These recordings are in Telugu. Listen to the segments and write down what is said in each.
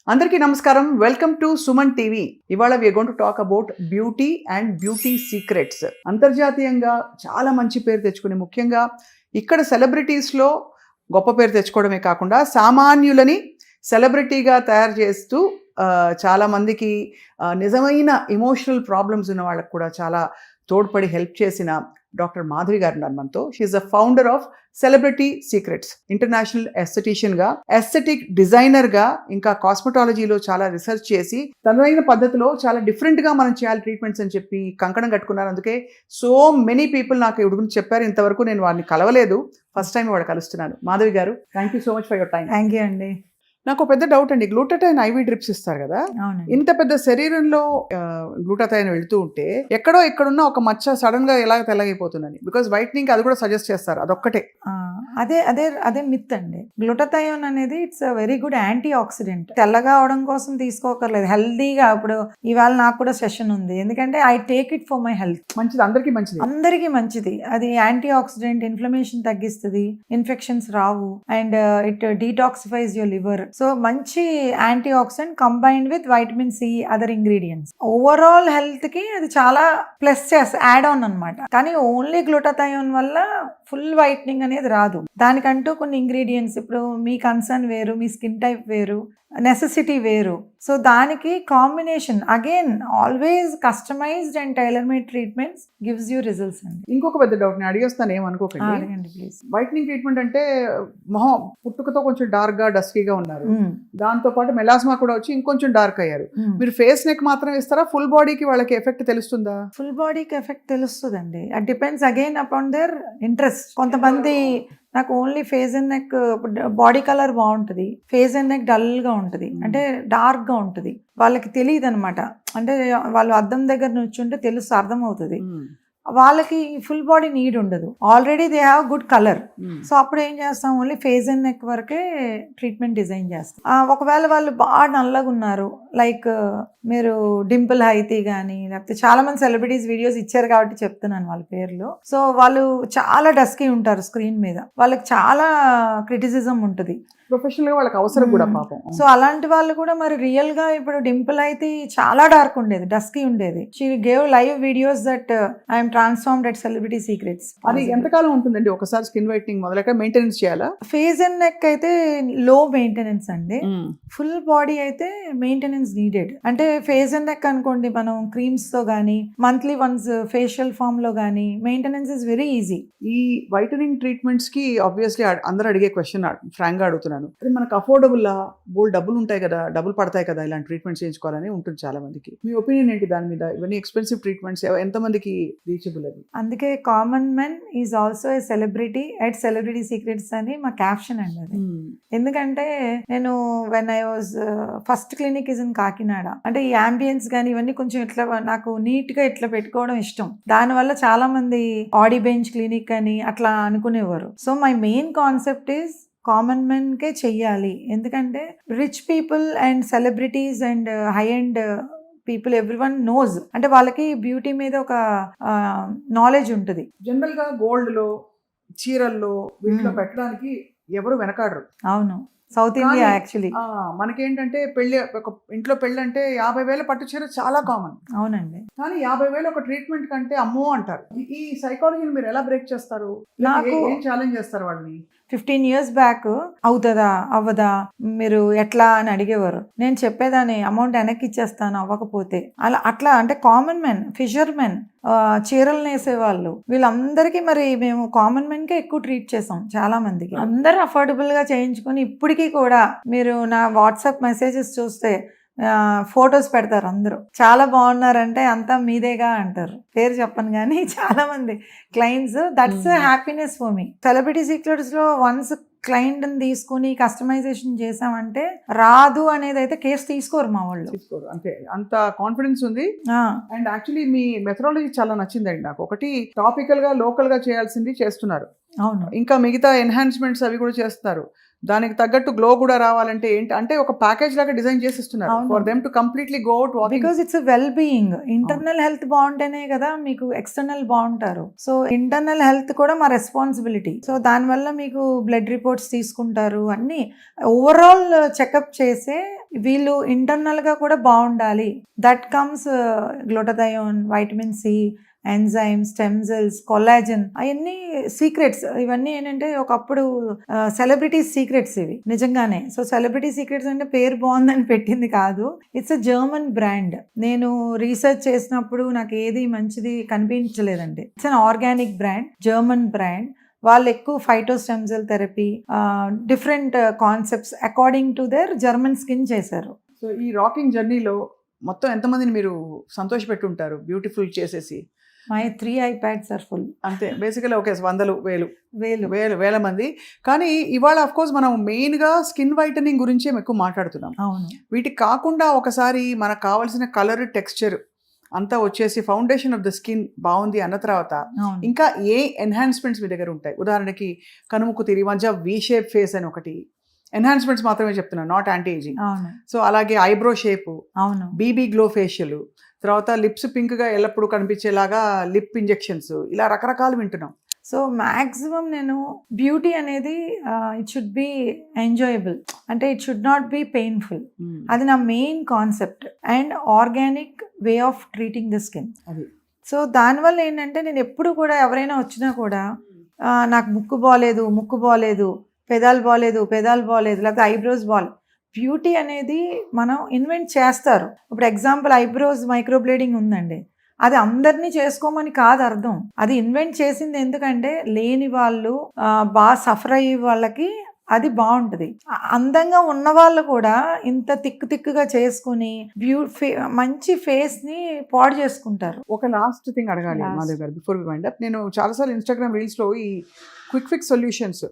అందరికీ నమస్కారం. Welcome to Suman TV. ఇవాళ we are going to talk about beauty and beauty secrets. అంతర్జాతీయంగా చాలా మంచి పేరు తెచ్చుకుని, ముఖ్యంగా ఇక్కడ సెలబ్రిటీస్లో గొప్ప పేరు తెచ్చుకోవడమే కాకుండా సామాన్యులని సెలబ్రిటీగా తయారు చేస్తూ చాలా మందికి నిజమైన ఎమోషనల్ ప్రాబ్లమ్స్ ఉన్న వాళ్ళకు కూడా చాలా తోడ్పడి హెల్ప్ చేసిన డాక్టర్ మాధవి గారు ఉన్నారు మనతో. She is the founder of celebrity secrets, international ఎస్థెటిషియన్గా, ఎస్థెటిక్ డిజైనర్గా, ఇంకా కాస్మెటాలజీలో చాలా రీసెర్చ్ చేసి తనదైన పద్ధతిలో చాలా డిఫరెంట్గా మనం చేయాలి ట్రీట్మెంట్స్ అని చెప్పి కంకణం కట్టుకున్నారు. అందుకే సో మెనీ పీపుల్ నాకు ఇవి గురించి చెప్పారు. ఇంతవరకు నేను వారిని కలవలేదు, ఫస్ట్ టైం వాడు కలుస్తున్నాను. మాధవి గారు, thank you so much for your time. Thank you అండి. నాకు పెద్ద డౌట్ అండి, గ్లూటాథైన్ ఐవీ డ్రిప్స్ ఇస్తారు కదా, ఇంత పెద్ద శరీరంలో గ్లూటాథైన్ వెళ్తూ ఉంటే ఎక్కడున్నా ఒక మచ్చ సడన్ గా ఎలా తెల్లగైపోతుందని, బికాస్ వైట్నింగ్ అది కూడా సజెస్ట్ చేస్తారు, అదొక్కటే. అదే మిత్ అండి. గ్లూటాథయోన్ అనేది it's very good anti oxidant. తెల్లగా అవడం కోసం తీసుకోకర్లేదు, హెల్దీగా. ఇప్పుడు ఇవాళ నాకు కూడా సెషన్ ఉంది, ఎందుకంటే I take it for my health. మంచిది, అందరికీ మంచిది. అది యాంటీ ఆక్సిడెంట్, ఇన్ఫ్లమేషన్ తగ్గిస్తుంది, ఇన్ఫెక్షన్స్ రావు, and it detoxifies your liver. So మంచి antioxidant combined with vitamin C, other ingredients. Overall health కి అది చాలా ప్లస్ యాడ్ ఆన్ అన్నమాట. కానీ ఓన్లీ గ్లూటాథయోన్ వల్ల ఫుల్ వైట్నింగ్ అనేది రాదు. దానికంటూ కొన్ని ఇంగ్రీడియంట్స్, ఇప్పుడు మీ కన్సర్న్ వేరు, మీ స్కిన్ టైప్ వేరు, నెసెసిటీ వేరు. సో దానికి combination, again always customized and tailor made treatments gives you results అండి. ఇంకొక పెద్ద డౌట్ నేను అడిగేస్తాను, ఏమనుకోకండి. అడగండి ప్లీజ్. వైట్నింగ్ ట్రీట్మెంట్ అంటే మొహం పుట్టుకతో కొంచెం డార్క్ గా డస్కీగా ఉన్నారు, దాంతో పాటు మెలాస్మా కూడా వచ్చి ఇంకొంచెం డార్క్ అయ్యారు. మీరు ఫేస్ నెక్ మాత్రం ఇస్తారా, ఫుల్ బాడీకి వాళ్ళకి ఎఫెక్ట్ తెలుస్తుందా? ఫుల్ బాడీకి ఎఫెక్ట్ తెలుస్తుందండి. అది depends again upon their interest. కొంతమంది నాకు only face and neck, body colour బాగుంటుంది, ఫేస్ అండ్ నెక్ డల్ గా ఉంటుంది, అంటే డార్క్ గా ఉంటుంది, వాళ్ళకి తెలియదు అనమాట. అంటే వాళ్ళు అద్దం దగ్గర నుంచుంటే తెలుసు, అర్థం అవుతుంది. వాళ్ళకి ఫుల్ బాడీ నీడ్ ఉండదు, already they have good colour. So అప్పుడు ఏం చేస్తాం, ఓన్లీ ఫేస్ అండ్ నెక్ వరకే ట్రీట్మెంట్ డిజైన్ చేస్తాం. ఒకవేళ వాళ్ళు బాగా నల్లగా ఉన్నారు, లైక్ మీరు డింపుల్ హైతి కానీ, లేకపోతే చాలా మంది సెలబ్రిటీస్ వీడియోస్ ఇచ్చారు కాబట్టి చెప్తున్నాను వాళ్ళ పేర్లు. సో వాళ్ళు చాలా డస్కీ ఉంటారు స్క్రీన్ మీద, వాళ్ళకి చాలా క్రిటిసిజం ఉంటుంది, ప్రొఫెషనల్ గా వాళ్ళకి అవసరం కూడా పాపం. సో అలాంటి వాళ్ళు కూడా మరి రియల్ గా ఇప్పుడు డింపుల్ అయితే చాలా డార్క్ ఉండేది, డస్కీ ఉండేది. She gave live videos that I'm transformed at celebrity secrets. అది ఎంతకాలం ఉంటుందండి ఒకసారి స్కిన్ వైట్నింగ్ మొదలక? మెయింటెనెన్స్ చేయాలా? ఫేస్ అండ్ నెక్ అయితే లో మెయింటెనెన్స్ అండి, ఫుల్ బాడీ అయితే మెయింటెనెన్స్ నీడెడ్. అంటే ఫేస్ అండ్ నెక్ అనుకోండి, మనం క్రీమ్స్ తో గానీ, మంత్లీ వన్స్ ఫేషియల్ ఫామ్ లో గానీ మెయింటెనెన్స్ ఇస్ వెరీ ఈజీ. ఈ వైటనింగ్ ట్రీట్మెంట్స్ కి ఆబ్వియస్లీ అందరూ అడిగే క్వశ్చన్, ఫ్రాంక్ గా అడుగుతున్నాను, అది మనకు అఫోర్డబుల్, బోల్ డబ్బులు ఉంటాయి కదా, డబ్బులు పడతాయి కదా ఇలాంటి ట్రీట్మెంట్స్ చేయించుకోవాలని ఉంటుంది చాలా మందికి. మీ ఒపీనియన్ ఏంటి దాని మీద? ఇవన్నీ ఎక్స్పెన్సివ్ ట్రీట్మెంట్స్, ఎంత మందికి రీచబుల్ అది? అందుకే common men is also a celebrity at celebrity secrets అని మా క్యాప్షన్ అండి అది. ఎందుకంటే నేను when I was first clinic is in Kakinada, అంటే ఈ అంబియన్స్ కానీ ఇవన్నీ కొంచెం ఇట్లా నాకు నీట్ గా ఇట్లా పెట్టుకోవడం ఇష్టం. దానివల్ల చాలా మంది ఆడి బెంచ్ క్లినిక్ అని అట్లా అనుకునేవారు. So my main concept is common men కే చెయ్యాలి. ఎందుకంటే rich people and celebrities and high end people everyone knows, అంటే వాళ్ళకి బ్యూటీ మీద ఒక నాలెడ్జ్ ఉంటుంది. జనరల్ గా గోల్డ్ లో, చీరల్లో, వీటిలో పెట్టడానికి ఎవరు వెనకాడరు. అవును, సౌత్ ఇండియా యాక్చువల్లీ. మనకేంటంటే పెళ్లి, ఒక ఇంట్లో పెళ్లి అంటే 50,000 పట్టు చీర చాలా కామన్. అవునండి. కానీ 50,000 ఒక ట్రీట్మెంట్ కంటే అమ్మో అంటారు. ఈ సైకాలజీని మీరు ఎలా బ్రేక్ చేస్తారు? ఏం ఛాలెంజ్ చేస్తారు వాళ్ళని? 15 years బ్యాక్ అవుతుందా అవ్వదా మీరు ఎట్లా అని అడిగేవారు. నేను చెప్పేదాన్ని, అమౌంట్ వెనక్కి ఇచ్చేస్తాను అవ్వకపోతే. అట్లా అంటే కామన్ మెన్, ఫిషర్ మెన్, చీరలు నేసేవాళ్ళు, వీళ్ళందరికీ మరి మేము కామన్ మెన్ కే ఎక్కువ ట్రీట్ చేసాం. చాలా మందికి అందరూ అఫోర్డబుల్ గా చేయించుకుని ఇప్పటికీ కూడా మీరు నా వాట్సాప్ మెసేజెస్ చూస్తే ఫొటోస్ పెడతారు, అందరూ చాలా బాగున్నారంటే అంతా మీదేగా అంటారు. పేరు చెప్పను కానీ చాలా మంది clients. That's happiness for me. Celebrity secrets లో వన్స్ క్లయింట్ తీసుకుని కస్టమైజేషన్ చేసామంటే రాదు అనేది అయితే కేసు తీసుకోరు మా వాళ్ళు. తీసుకోరు, అంతే, అంత కాన్ఫిడెన్స్ ఉంది. అండ్ యాక్చువల్లీ మీ మెథడాలజీ చాలా నచ్చిందండి నాకు. ఒకటి టాపికల్ గా, లోకల్ గా చేయాల్సింది చేస్తున్నారు. అవును, ఇంకా మిగతా ఎన్హాన్స్మెంట్స్ అవి కూడా చేస్తున్నారు. దానికి తగ్గట్టు గ్లో కూడా రావాలంటే ఏంటి అంటే ఒక ప్యాకేజ్ లాగా డిజైన్ చేసి ఇస్తున్నారు అవును. For them to completely go out walking. Because it's well being. Internal health బాగుంటేనే కదా మీకు ఎక్స్టర్నల్ బాగుంటారు. సో ఇంటర్నల్ హెల్త్ కూడా మా రెస్పాన్సిబిలిటీ. సో దానివల్ల మీకు బ్లడ్ రిపోర్ట్స్ తీసుకుంటారు, అన్ని ఓవరాల్ చెకప్ చేసే వీళ్ళు ఇంటర్నల్ గా కూడా బాగుండాలి. That comes glutathione, vitamin C, enzyme, stem cells, collagen, అవన్నీ సీక్రెట్స్. ఇవన్నీ ఏంటంటే ఒకప్పుడు సెలబ్రిటీ సీక్రెట్స్ ఇవి నిజంగానే. సో సెలబ్రిటీ సీక్రెట్స్ అంటే పేరు బాగుందని పెట్టింది కాదు, ఇట్స్ అ జర్మన్ బ్రాండ్. నేను రీసెర్చ్ చేసినప్పుడు నాకు ఏది మంచిది కనిపించలేదండి. It's an organic brand, German brand. వాళ్ళు ఎక్కువ phytostem cell therapy, different concepts according to their German skin చేశారు. సో ఈ రాకింగ్ జర్నీలో మొత్తం ఎంతమందిని మీరు సంతోషపెట్టుంటారు బ్యూటిఫుల్ చేసేసి? My 3 iPads are full. అంతే బేసికలీ ఓకే, వందలు వేలు వేల మంది. కానీ ఇవాళ ఆఫ్ కోర్స్ మనం మెయిన్గా స్కిన్ వైటనింగ్ గురించే ఎక్కువ మాట్లాడుతున్నాం. అవును. వీటికి కాకుండా ఒకసారి మనకు కావాల్సిన కలర్, టెక్స్చర్ అంతా వచ్చేసి ఫౌండేషన్ ఆఫ్ ద స్కిన్ బాగుంది అన్న తర్వాత అవును. ఇంకా ఏ ఎన్హాన్స్మెంట్స్ మీ దగ్గర ఉంటాయి? ఉదాహరణకి కనుముక్కు తిరిగి మధ్య వి షేప్ ఫేస్ అని ఒకటి, ఎన్హాన్స్మెంట్స్ మాత్రమే చెప్తున్నాను, నాట్ యాంటీ ఏజింగ్. అవును. సో అలాగే ఐబ్రో షేపు, అవును. బీబీ గ్లో ఫేషియల్, తర్వాత లిప్స్ పింక్గా ఎల్లప్పుడూ కనిపించేలాగా లిప్ ఇంజెక్షన్స్, ఇలా రకరకాలు వింటున్నాం. సో మ్యాక్సిమం నేను బ్యూటీ అనేది ఇట్ షుడ్ బి ఎంజాయబుల్, అంటే it should not be painful. అది నా main concept. And organic way of treating the skin. అది సో దానివల్ల ఏంటంటే నేను ఎప్పుడు కూడా ఎవరైనా వచ్చినా కూడా నాకు ముక్కు బాగాలేదు, పెదాలు బాగాలేదు, లేకపోతే ఐబ్రోస్ బాగాలేదు. బ్యూటీ అనేది మనం ఇన్వెంట్ చేస్తారు. ఇప్పుడు ఎగ్జాంపుల్ ఐబ్రోస్ మైక్రోబ్లేడింగ్ ఉందండి, అది అందరినీ చేసుకోమని కాదు అర్థం. అది ఇన్వెంట్ చేసింది ఎందుకంటే లేని వాళ్ళు, బాగా సఫర్ అయ్యే వాళ్ళకి అది బాగుంటుంది. అందంగా ఉన్న వాళ్ళు కూడా ఇంత తిక్కుగా చేసుకుని మంచి ఫేస్ ని పాడు చేసుకుంటారు. ఒక లాస్ట్ థింగ్ అడగాలి మాధవ్ గారు బిఫోర్ వి వైండ్ అప్. నేను చాలాసార్లు ఇన్స్టాగ్రామ్ రీల్స్లో ఈ క్విక్ ఫిక్స్ సొల్యూషన్స్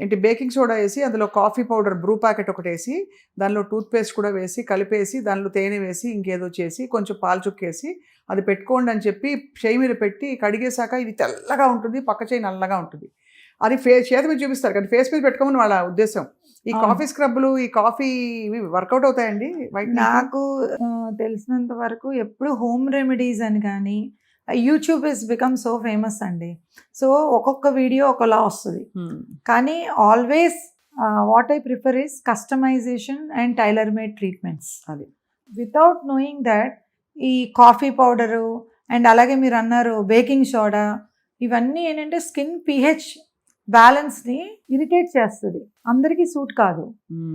ఏంటి, బేకింగ్ సోడా వేసి అందులో కాఫీ పౌడర్ బ్రూ ప్యాకెట్ ఒకటి వేసి దానిలో టూత్పేస్ట్ కూడా వేసి కలిపేసి దానిలో తేనె వేసి ఇంకేదో చేసి కొంచెం పాలు చుక్కేసి అది పెట్టుకోండి అని చెప్పి చేయి మీద పెట్టి కడిగేశాక ఇది తెల్లగా ఉంటుంది, పక్క చేయి నల్లగా ఉంటుంది. అది చేతి మీద చూపిస్తారు కానీ ఫేస్ మీద పెట్టుకోమని వాళ్ళ ఉద్దేశం. ఈ కాఫీ స్క్రబ్లు, ఈ కాఫీ వర్కౌట్ అవుతాయండి? నాకు తెలిసినంత వరకు ఎప్పుడు హోమ్ రెమెడీస్ అని కానీ, YouTube is become so famous అండి. సో ఒక్కొక్క వీడియో ఒకలా వస్తుంది. కానీ always what I prefer is customization and tailor made treatments. అది వితౌట్ నోయింగ్ దట్ ఈ కాఫీ పౌడరు అండ్ అలాగే మీరు అన్నారు బేకింగ్ సోడా, ఇవన్నీ ఏంటంటే స్కిన్ pH బ్యాలెన్స్ని ఇరిటేట్ చేస్తుంది, అందరికీ సూట్ కాదు.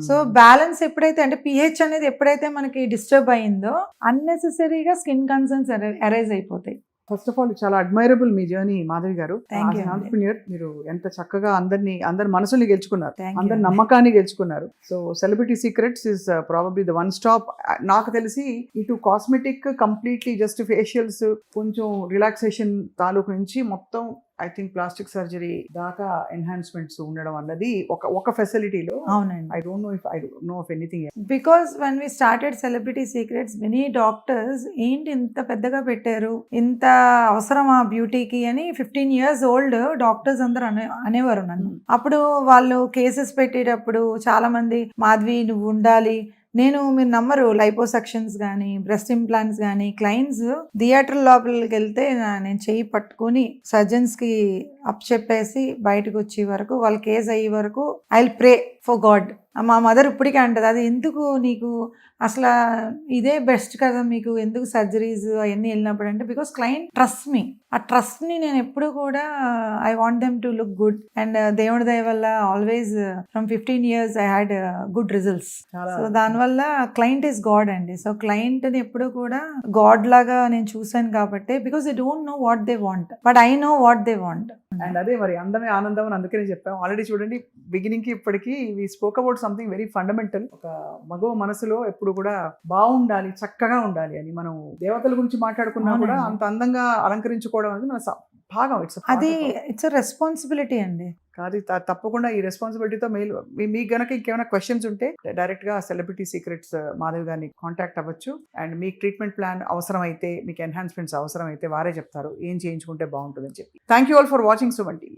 సో బ్యాలెన్స్ ఎప్పుడైతే అంటే pH అనేది ఎప్పుడైతే మనకి డిస్టర్బ్ అయిందో అన్నెసెసరీగా స్కిన్ కన్సర్న్స్ అరైజ్ అయిపోతాయి. ఫస్ట్ ఆఫ్ ఆల్ చాలా అడ్మైరబుల్ మీ జర్నీ మాధవి గారు. Thank you. ఆంట్రప్రెన్యూర్, మీరు ఎంత చక్కగా అందరి మనసుని గెలుచుకున్నారు, అందరి నమ్మకాన్ని గెలుచుకున్నారు. So celebrity secrets is probably the one stop. నాకు తెలిసి ఇటు కాస్మెటిక్ కంప్లీట్లీ జస్ట్ ఫేషియల్స్, కొంచెం రిలాక్సేషన్ తాలూకు నుంచి మొత్తం ఐ థింక్ ప్లాస్టిక్ సర్జరీ దాకా ఎన్హాన్స్మెంట్స్ ఉండడం అన్నది ఒక ఫెసిలిటీలో. అవునండి. I don't know of anything. Because when we started celebrity secrets, many doctors ఏంటి ఇంత పెద్దగా పెట్టారు, ఇంత అవసరమా బ్యూటీకి అని 15 years ఓల్డ్ డాక్టర్స్ అందరూ అనేవారు నన్ను. అప్పుడు వాళ్ళు కేసెస్ పెట్టేటప్పుడు చాలా మంది మాధవి నువ్వు ఉండాలి, మీరు నమ్మరు, లైపోసక్షన్స్ కానీ బ్రెస్ట్ ఇంప్లాంట్స్ కానీ క్లయింట్స్ థియేటర్ లోపలికి వెళ్తే నేను చెయ్యి పట్టుకుని సర్జన్స్కి అప్ చెప్పేసి బయటకు వచ్చే వరకు, వాళ్ళ కేసు అయ్యే వరకు I will pray for God. మా మదర్ ఇప్పటికే అంటది, అది ఎందుకు నీకు అసలు ఇదే బెస్ట్ కదా మీకు, ఎందుకు సర్జరీస్ అవన్నీ వెళ్ళినప్పుడు అంటే బికాస్ క్లయింట్ ట్రస్ట్ మీ. ఆ ట్రస్ట్ని నేను ఎప్పుడు కూడా I want them to look good. And దేవుడి దయ వల్ల always from 15 years I had good results. So దానివల్ల క్లయింట్ ఈస్ గాడ్ అండి. సో క్లయింట్ని ఎప్పుడు కూడా గాడ్ లాగా నేను చూసాను కాబట్టి, because they don't know what they want but I know what they want. And అదే మరి అందమే ఆనందం అని అందుకనే చెప్పాము. ఆల్రెడీ చూడండి బిగినింగ్ కి ఇప్పటికి we spoke about something very fundamental. ఒక మగవ మనసులో ఎప్పుడు కూడా బాగుండాలి, చక్కగా ఉండాలి అని. మనం దేవతల గురించి మాట్లాడుకున్నా కూడా అంత అందంగా అలంకరించుకోవడం అనేది మన భాగం. ఇట్స్ రెస్పాన్సిబిలిటీ అండి. కాదు, తప్పకుండా ఈ రెస్పాన్సిబిలిటీతో మీకు గనక ఇంకేమైనా క్వశ్చన్స్ ఉంటే డైరెక్ట్ గా సెలబ్రిటీ సీక్రెట్స్ మాధవి గారిని కాంటాక్ట్ అవ్వచ్చు. అండ్ మీకు ట్రీట్మెంట్ ప్లాన్ అవసరమైతే, మీకు ఎన్హాన్స్మెంట్స్ అవసరమైతే వారే చెప్తారు ఏం చేయించుకుంటే బాగుంటుందని చెప్పి. Thank you all for watching Suman TV.